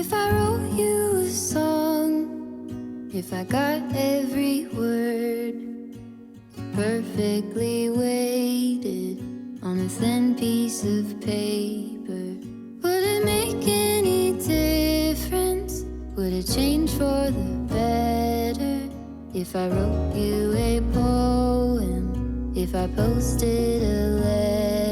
If I wrote you a song, if I got every word perfectly weighted on a thin piece of paper, would it make any difference? Would it change for the better? If I wrote you a poem, if I posted a letter?